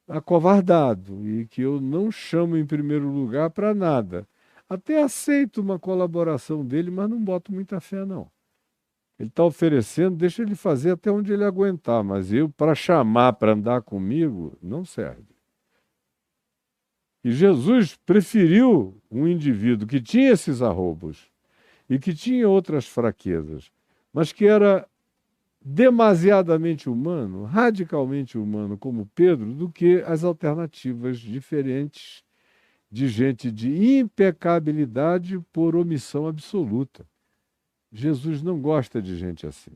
acovardado e que eu não chamo em primeiro lugar para nada. Até aceito uma colaboração dele, mas não boto muita fé, não. Ele está oferecendo, deixa ele fazer até onde ele aguentar, mas eu, para chamar para andar comigo, não serve. E Jesus preferiu um indivíduo que tinha esses arroubos e que tinha outras fraquezas, mas que era demasiadamente humano, radicalmente humano, como Pedro, do que as alternativas diferentes de gente de impecabilidade por omissão absoluta. Jesus não gosta de gente assim.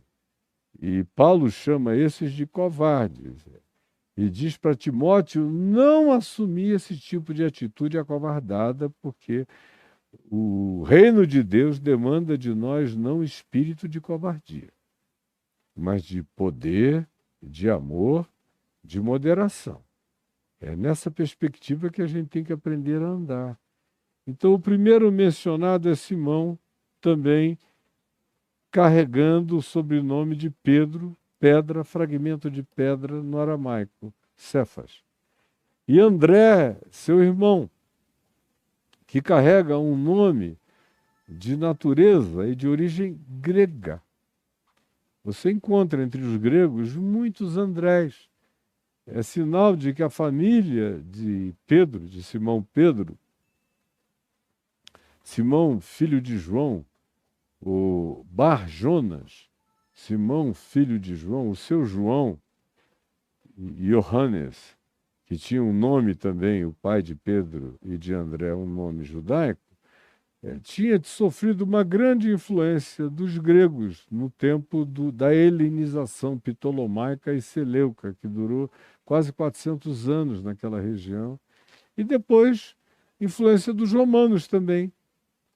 E Paulo chama esses de covardes. E diz para Timóteo não assumir esse tipo de atitude acovardada, porque o reino de Deus demanda de nós não espírito de covardia, mas de poder, de amor, de moderação. É nessa perspectiva que a gente tem que aprender a andar. Então, o primeiro mencionado é Simão, também carregando o sobrenome de Pedro, pedra, fragmento de pedra no aramaico, Cefas. E André, seu irmão, que carrega um nome de natureza e de origem grega. Você encontra entre os gregos muitos Andrés. É sinal de que a família de Pedro, de Simão Pedro, Simão, filho de João, o Bar Jonas, Simão, filho de João, o seu João, e Johannes, que tinha um nome também, o pai de Pedro e de André, um nome judaico, tinha sofrido uma grande influência dos gregos no tempo da helenização ptolomaica e seleuca, que durou quase 400 anos naquela região. E depois, influência dos romanos também,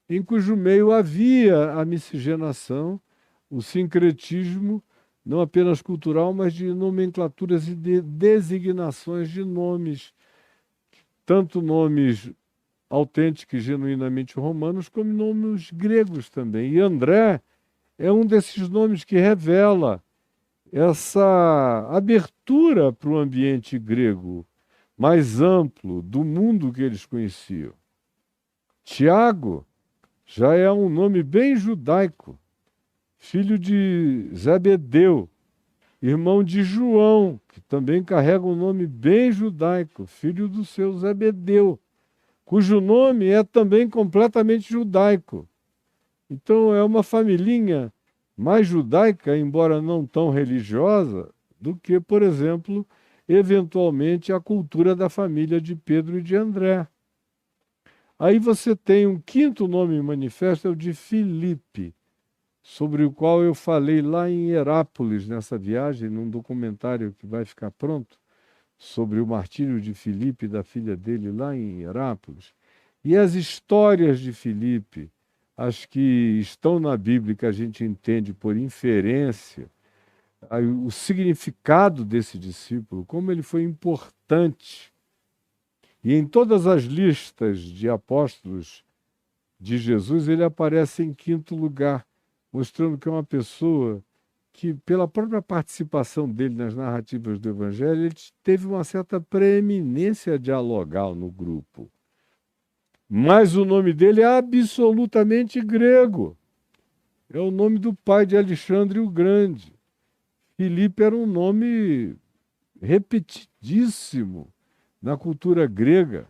em cujo meio havia a miscigenação, o sincretismo, não apenas cultural, mas de nomenclaturas e de designações de nomes, tanto nomes autênticos e genuinamente romanos, como nomes gregos também. E André é um desses nomes que revela essa abertura para o ambiente grego mais amplo do mundo que eles conheciam. Tiago já é um nome bem judaico, filho de Zebedeu, irmão de João, que também carrega um nome bem judaico, filho do seu Zebedeu, cujo nome é também completamente judaico. Então é uma familhinha mais judaica, embora não tão religiosa, do que, por exemplo, eventualmente a cultura da família de Pedro e de André. Aí você tem um quinto nome manifesto, é o de Filipe, sobre o qual eu falei lá em Herápolis, nessa viagem, num documentário que vai ficar pronto, sobre o martírio de Filipe e da filha dele lá em Herápolis. E as histórias de Filipe, as que estão na Bíblia, que a gente entende por inferência, o significado desse discípulo, como ele foi importante. E em todas as listas de apóstolos de Jesus, ele aparece em quinto lugar, mostrando que é uma pessoa que, pela própria participação dele nas narrativas do Evangelho, ele teve uma certa preeminência dialogal no grupo. Mas o nome dele é absolutamente grego. É o nome do pai de Alexandre o Grande. Filipe era um nome repetidíssimo na cultura grega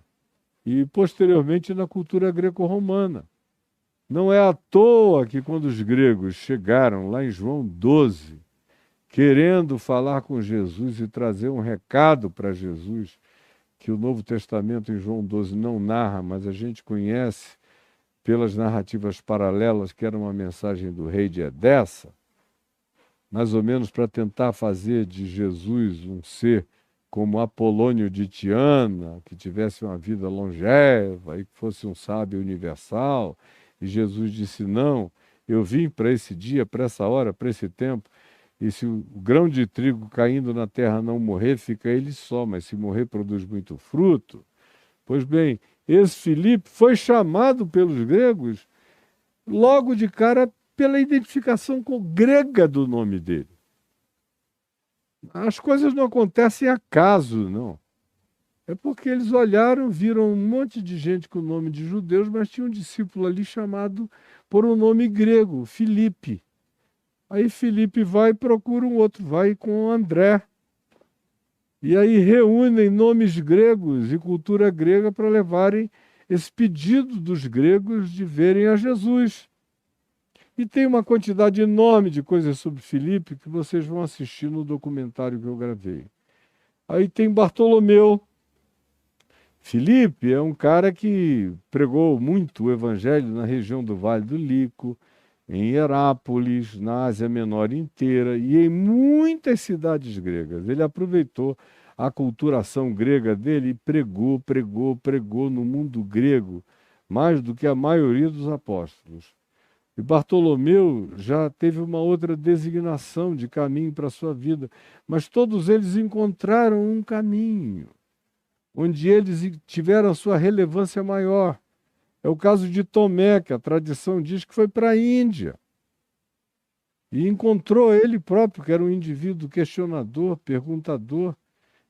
e, posteriormente, na cultura greco-romana. Não é à toa que quando os gregos chegaram lá em João 12, querendo falar com Jesus e trazer um recado para Jesus, que o Novo Testamento em João 12 não narra, mas a gente conhece pelas narrativas paralelas, que era uma mensagem do rei de Edessa, mais ou menos para tentar fazer de Jesus um ser como Apolônio de Tiana, que tivesse uma vida longeva e que fosse um sábio universal. E Jesus disse: não, eu vim para esse dia, para essa hora, para esse tempo. E se o grão de trigo caindo na terra não morrer, fica ele só, mas se morrer, produz muito fruto. Pois bem, esse Filipe foi chamado pelos gregos logo de cara pela identificação grega do nome dele. As coisas não acontecem acaso, não. É porque eles olharam, viram um monte de gente com o nome de judeus, mas tinha um discípulo ali chamado por um nome grego, Filipe. Aí Filipe vai e procura um outro, vai com André. E aí reúnem nomes gregos e cultura grega para levarem esse pedido dos gregos de verem a Jesus. E tem uma quantidade enorme de coisas sobre Filipe que vocês vão assistir no documentário que eu gravei. Aí tem Bartolomeu. Filipe é um cara que pregou muito o evangelho na região do Vale do Lico, em Herápolis, na Ásia Menor inteira e em muitas cidades gregas. Ele aproveitou a aculturação grega dele e pregou no mundo grego, mais do que a maioria dos apóstolos. E Bartolomeu já teve uma outra designação de caminho para a sua vida, mas todos eles encontraram um caminho, onde eles tiveram a sua relevância maior. É o caso de Tomé, que a tradição diz que foi para a Índia. E encontrou ele próprio, que era um indivíduo questionador, perguntador,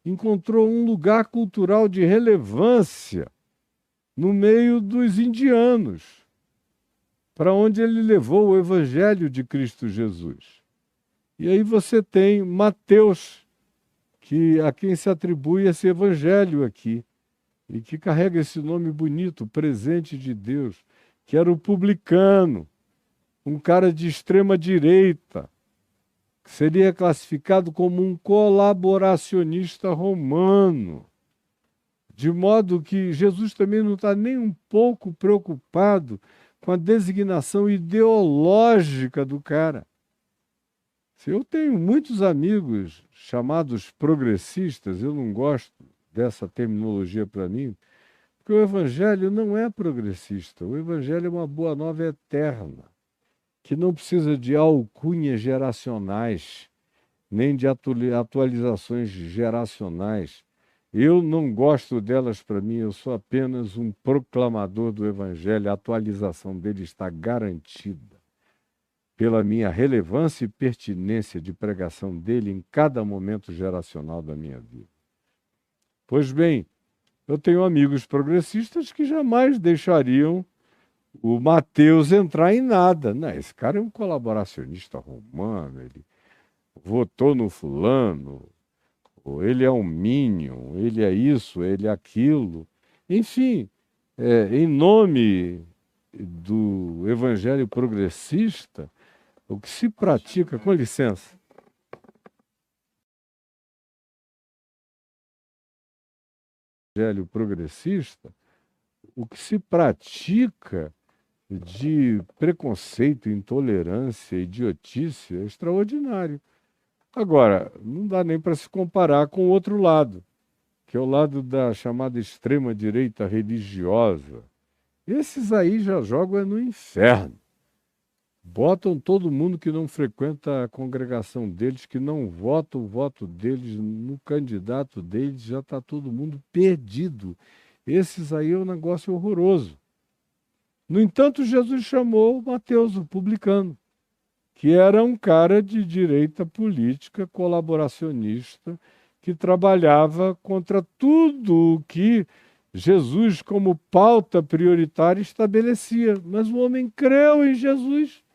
encontrou um lugar cultural de relevância no meio dos indianos, para onde ele levou o Evangelho de Cristo Jesus. E aí você tem Mateus, a quem se atribui esse Evangelho aqui, e que carrega esse nome bonito, presente de Deus, que era o publicano, um cara de extrema direita, que seria classificado como um colaboracionista romano. De modo que Jesus também não está nem um pouco preocupado com a designação ideológica do cara. Eu tenho muitos amigos chamados progressistas, eu não gosto dessa terminologia para mim, porque o Evangelho não é progressista. O Evangelho é uma boa nova eterna, que não precisa de alcunhas geracionais, nem de atualizações geracionais. Eu não gosto delas para mim, eu sou apenas um proclamador do Evangelho. A atualização dele está garantida pela minha relevância e pertinência de pregação dele em cada momento geracional da minha vida. Pois bem, eu tenho amigos progressistas que jamais deixariam o Mateus entrar em nada. Não, esse cara é um colaboracionista romano, ele votou no fulano, ou ele é um minion, ele é isso, ele é aquilo. Enfim, em nome do evangelho progressista, o que se pratica, com licença, evangelho progressista, o que se pratica de preconceito, intolerância, idiotice é extraordinário. Agora, não dá nem para se comparar com o outro lado, que é o lado da chamada extrema-direita religiosa. Esses aí já jogam no inferno. Botam todo mundo que não frequenta a congregação deles, que não vota o voto deles no candidato deles, já está todo mundo perdido. Esses aí é um negócio horroroso. No entanto, Jesus chamou Mateus, o publicano, que era um cara de direita política, colaboracionista, que trabalhava contra tudo o que Jesus, como pauta prioritária, estabelecia. Mas o homem creu em Jesus